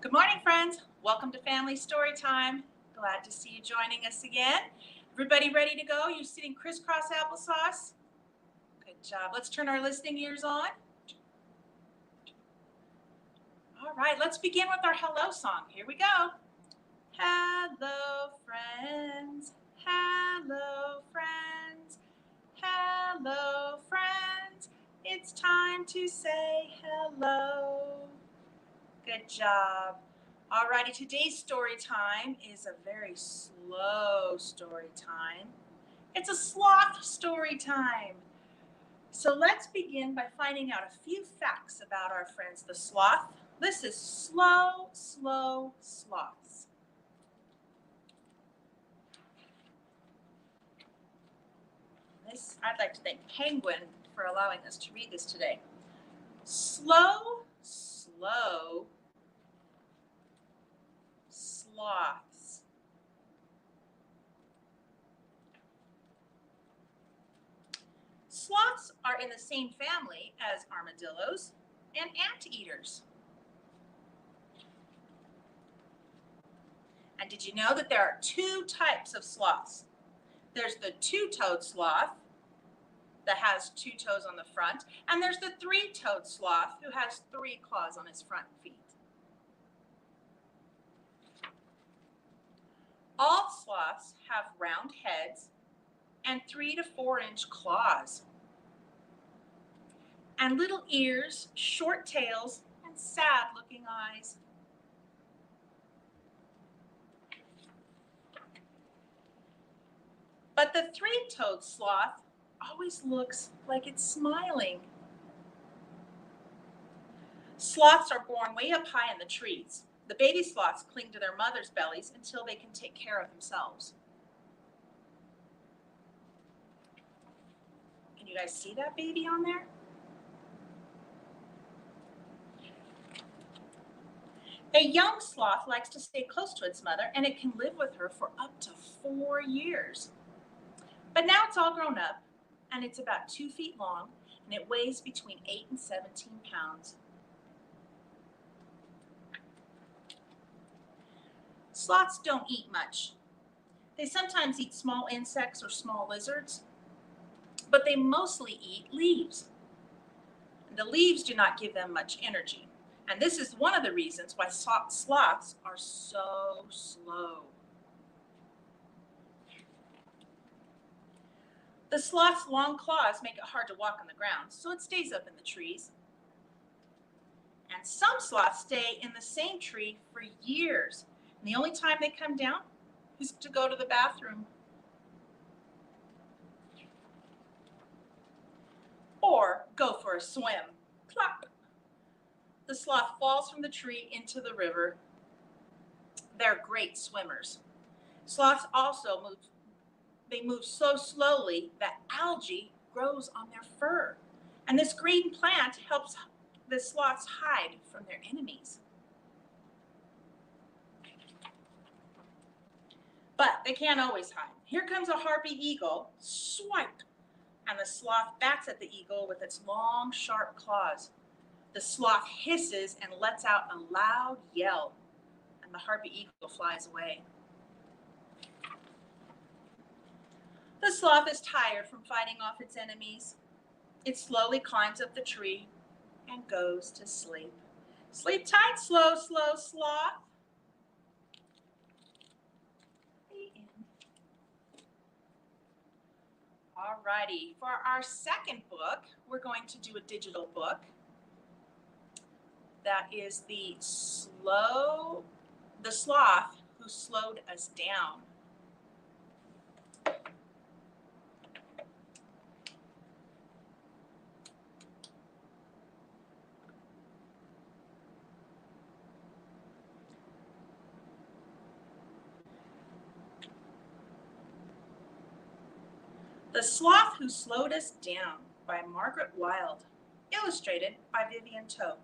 Good morning, friends. Welcome to Family Storytime. Glad to see you joining us again. Everybody ready to go? You're sitting crisscross applesauce? Good job. Let's turn our listening ears on. All right, let's begin with our hello song. Here we go. Hello, friends. Hello, friends. Hello, friends. It's time to say hello. Good job. Alrighty, today's story time is a very slow story time. It's a sloth story time. So let's begin by finding out a few facts about our friends, the sloth. This is slow sloths. I'd like to thank Penguin for allowing us to read this today. Slow sloths. Sloths are in the same family as armadillos and anteaters. And did you know that there are two types of sloths? There's the two-toed sloth that has two toes on the front, and there's the three-toed sloth who has three claws on his front feet. All sloths have round heads and 3 to 4 inch claws, and little ears, short tails, and sad-looking eyes. But the three-toed sloth always looks like it's smiling. Sloths are born way up high in the trees. The baby sloths cling to their mother's bellies until they can take care of themselves. Can you guys see that baby on there? A young sloth likes to stay close to its mother, and it can live with her for up to 4 years. But now it's all grown up, and it's about 2 feet long, and it weighs between 8 and 17 pounds. Sloths don't eat much. They sometimes eat small insects or small lizards, but they mostly eat leaves. And the leaves do not give them much energy. And this is one of the reasons why sloths are so slow. The sloth's long claws make it hard to walk on the ground, so it stays up in the trees. And some sloths stay in the same tree for years. And the only time they come down is to go to the bathroom. Or go for a swim. Plop! The sloth falls from the tree into the river. They're great swimmers. Sloths also move so slowly that algae grows on their fur. And this green plant helps the sloths hide from their enemies. But they can't always hide. Here comes a harpy eagle, swipe, and the sloth bats at the eagle with its long, sharp claws. The sloth hisses and lets out a loud yell, and the harpy eagle flies away. The sloth is tired from fighting off its enemies. It slowly climbs up the tree and goes to sleep. Sleep tight, slow sloth. Alrighty, for our second book, we're going to do a digital book. That is the Sloth Who Slowed Us Down. The Sloth Who Slowed Us Down by Margaret Wilde, illustrated by Vivian Toe.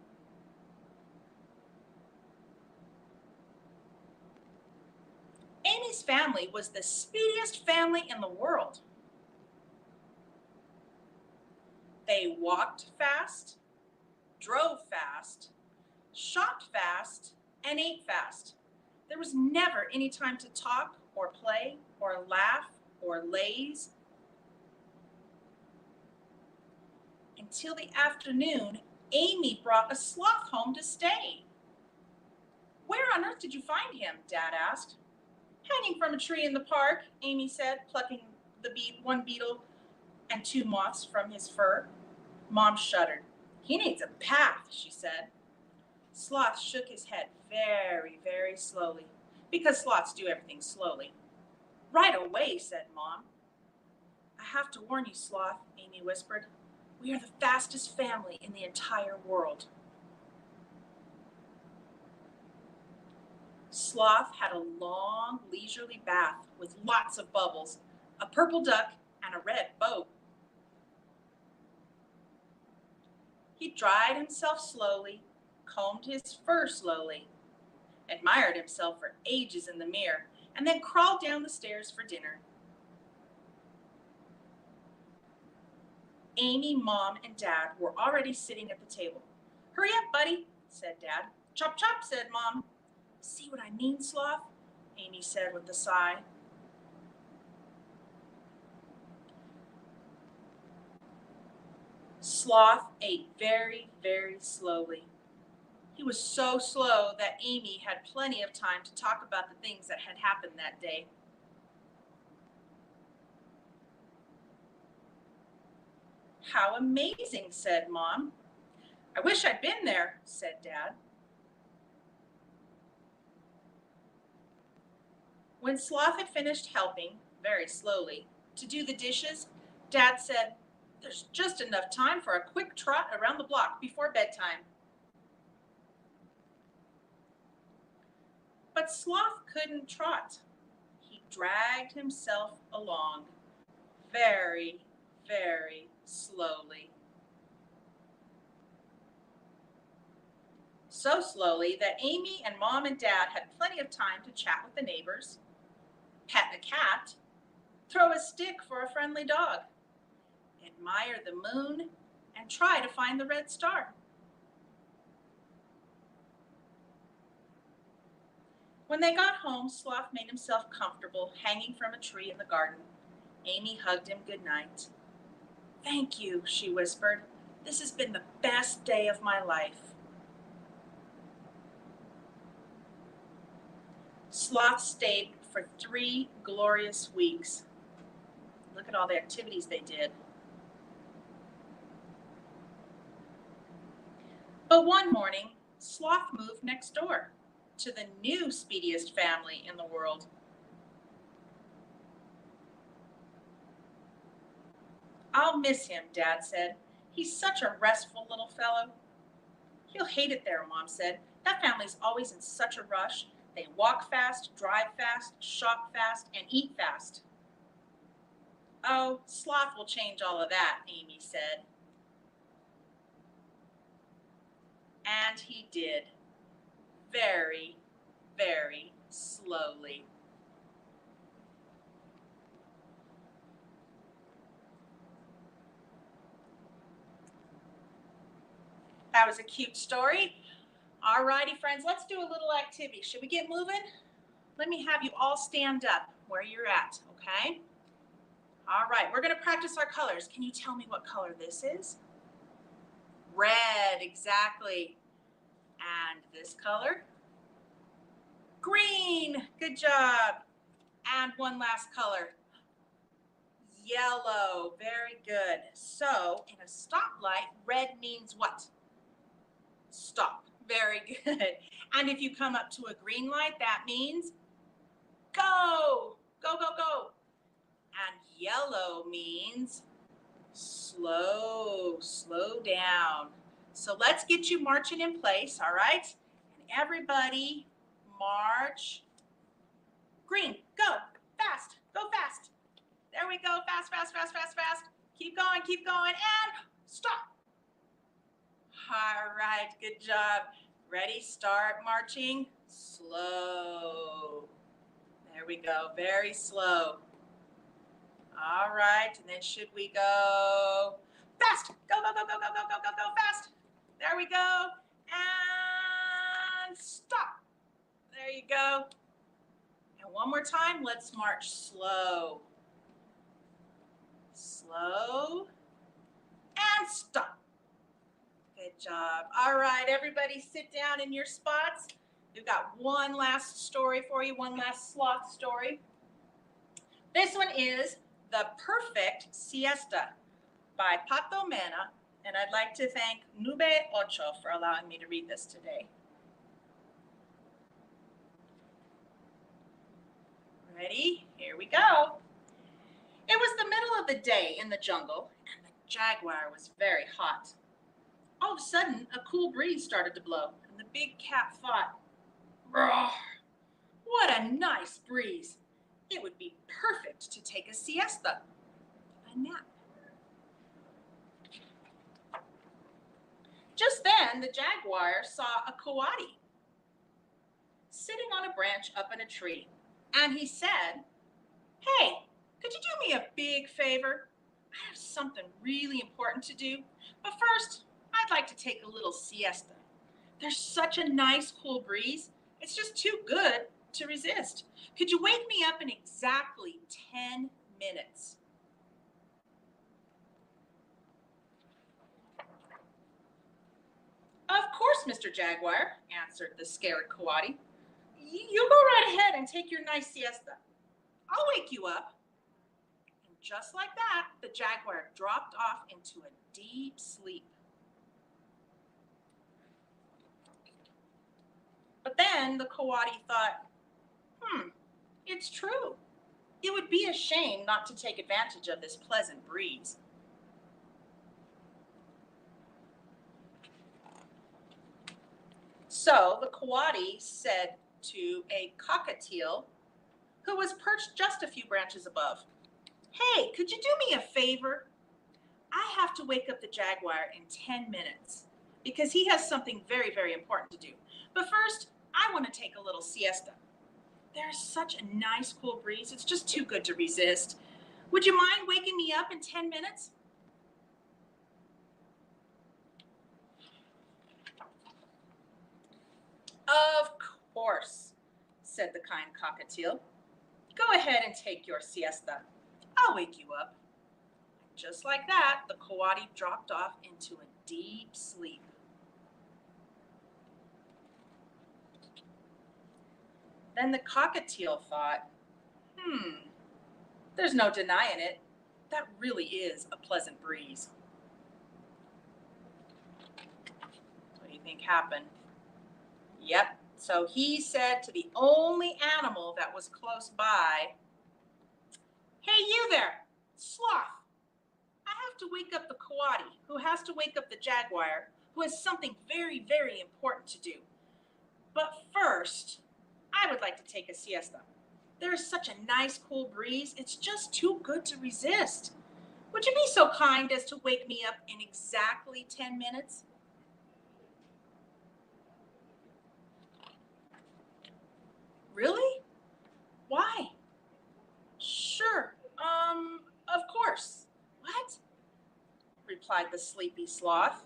Amy's family was the speediest family in the world. They walked fast, drove fast, shopped fast, and ate fast. There was never any time to talk or play or laugh or laze. Until the afternoon, Amy brought a sloth home to stay. Where on earth did you find him? Dad asked. Hanging from a tree in the park, Amy said, plucking one beetle and two moths from his fur. Mom shuddered. He needs a bath, she said. Sloth shook his head very, very slowly, because sloths do everything slowly. Right away, said Mom. I have to warn you, Sloth, Amy whispered. We are the fastest family in the entire world. Sloth had a long, leisurely bath with lots of bubbles, a purple duck, and a red boat. He dried himself slowly, combed his fur slowly, admired himself for ages in the mirror, and then crawled down the stairs for dinner. Amy, Mom, and Dad were already sitting at the table. Hurry up, buddy, said Dad. Chop, chop, said Mom. See what I mean, Sloth? Amy said with a sigh. Sloth ate very, very slowly. He was so slow that Amy had plenty of time to talk about the things that had happened that day. How amazing, said Mom. I wish I'd been there, said Dad. When Sloth had finished helping, very slowly, to do the dishes, Dad said, There's just enough time for a quick trot around the block before bedtime. But Sloth couldn't trot. He dragged himself along very, very slowly. So slowly that Amy and Mom and Dad had plenty of time to chat with the neighbors, pet a cat, throw a stick for a friendly dog, admire the moon, and try to find the red star. When they got home, Sloth made himself comfortable, hanging from a tree in the garden. Amy hugged him goodnight. Thank you, she whispered. This has been the best day of my life. Sloth stayed for 3 glorious weeks. Look at all the activities they did. But one morning, Sloth moved next door to the new speediest family in the world. I'll miss him, Dad said. He's such a restful little fellow. He'll hate it there, Mom said. That family's always in such a rush. They walk fast, drive fast, shop fast, and eat fast. Oh, Sloth will change all of that, Amy said. And he did. Very, very slowly. That was a cute story. All righty, friends, let's do a little activity. Should we get moving? Let me have you all stand up where you're at, okay? All right, we're going to practice our colors. Can you tell me what color this is? Red, exactly. And this color? Green, good job. And one last color. Yellow, very good. So in a stoplight, red means what? Stop, very good. And if you come up to a green light, that means go, go, go, go. And yellow means slow, slow down. So let's get you marching in place, all right? And everybody march. Green, go, fast, go fast. There we go, fast, fast, fast, fast, fast. Keep going, and stop. All right, good job. Ready, start marching. Slow. There we go, very slow. All right, and then should we go fast? Go, go, go, go, go, go, go, go, go, fast. There we go. And stop. There you go. And one more time, let's march slow. Slow. And stop. Good job. All right, everybody sit down in your spots. We've got one last story for you, one last sloth story. This one is The Perfect Siesta by Pato Mena, and I'd like to thank Nube Ocho for allowing me to read this today. Ready? Here we go. It was the middle of the day in the jungle, and the jaguar was very hot. All of a sudden, a cool breeze started to blow, and the big cat thought, "Roar, what a nice breeze. It would be perfect to take a siesta, a nap." Just then, the jaguar saw a coati sitting on a branch up in a tree, and he said, "Hey, could you do me a big favor? I have something really important to do, but first, I'd like to take a little siesta. There's such a nice cool breeze. It's just too good to resist. Could you wake me up in exactly 10 minutes? Of course, Mr. Jaguar, answered the scared coati. You go right ahead and take your nice siesta. I'll wake you up. And just like that, the jaguar dropped off into a deep sleep. But then the coati thought, it's true. It would be a shame not to take advantage of this pleasant breeze. So the coati said to a cockatiel who was perched just a few branches above, "Hey, could you do me a favor? I have to wake up the jaguar in 10 minutes because he has something very, very important to do. But first, I want to take a little siesta. There's such a nice cool breeze. It's just too good to resist. Would you mind waking me up in 10 minutes? Of course, said the kind cockatiel. Go ahead and take your siesta. I'll wake you up. And just like that, the coati dropped off into a deep sleep. Then the cockatiel thought, there's no denying it. That really is a pleasant breeze. What do you think happened? Yep. So he said to the only animal that was close by, "Hey, you there, sloth. I have to wake up the coati, who has to wake up the jaguar, who has something very, very important to do. But first, I would like to take a siesta. There is such a nice cool breeze, it's just too good to resist. Would you be so kind as to wake me up in exactly 10 minutes? Really? Why? Sure. Of course. What? Replied the sleepy sloth.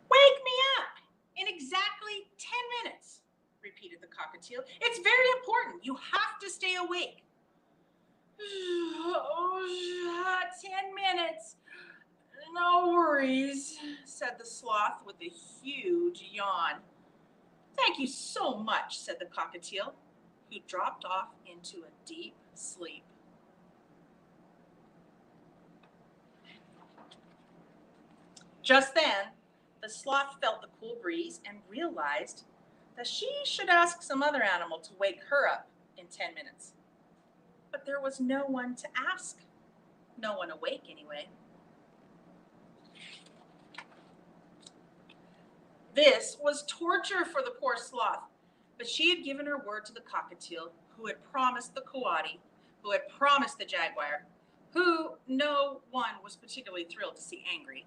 Wake me up in exactly 10 minutes, repeated the cockatiel. It's very important. You have to stay awake. 10 minutes. No worries, said the sloth with a huge yawn. Thank you so much, said the cockatiel, who dropped off into a deep sleep. Just then, the sloth felt the cool breeze and realized that she should ask some other animal to wake her up in 10 minutes. But there was no one to ask. No one awake, anyway. This was torture for the poor sloth, but she had given her word to the cockatiel, who had promised the coati, who had promised the jaguar, who no one was particularly thrilled to see angry.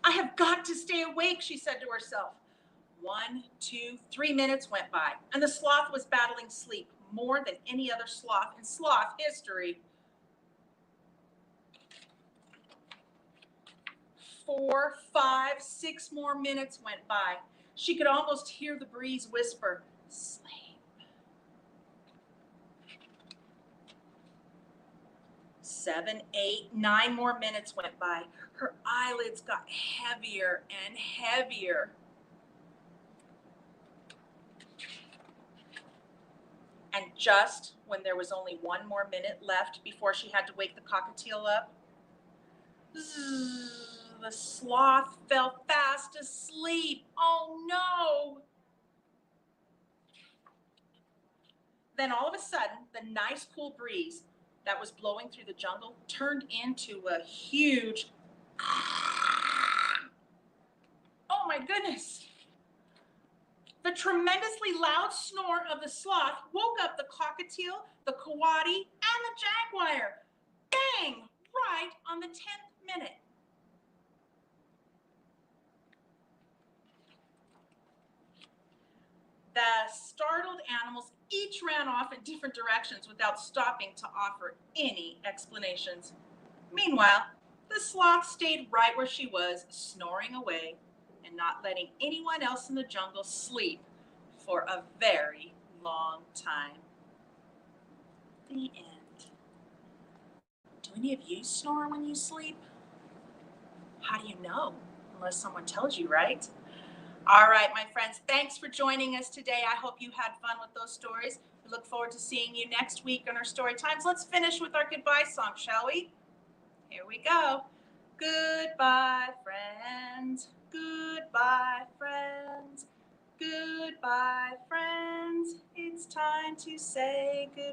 I have got to stay awake, she said to herself. 1, 2, 3 minutes went by, and the sloth was battling sleep more than any other sloth in sloth history. 4, 5, 6 more minutes went by. She could almost hear the breeze whisper, "Sleep." 7, 8, 9 more minutes went by. Her eyelids got heavier and heavier. And just when there was only 1 more minute left before she had to wake the cockatiel up, the sloth fell fast asleep. Oh no! Then all of a sudden, the nice cool breeze that was blowing through the jungle turned into a huge, oh my goodness. The tremendously loud snore of the sloth woke up the cockatiel, the coati, and the jaguar. Bang! Right on the 10th minute. The startled animals each ran off in different directions without stopping to offer any explanations. Meanwhile, the sloth stayed right where she was, snoring away and not letting anyone else in the jungle sleep for a very long time. The end. Do any of you snore when you sleep? How do you know? Unless someone tells you, right? All right, my friends, thanks for joining us today. I hope you had fun with those stories. We look forward to seeing you next week on our story times. Let's finish with our goodbye song, shall we? Here we go. Goodbye, friends. Goodbye, friends. Goodbye, friends. It's time to say goodbye.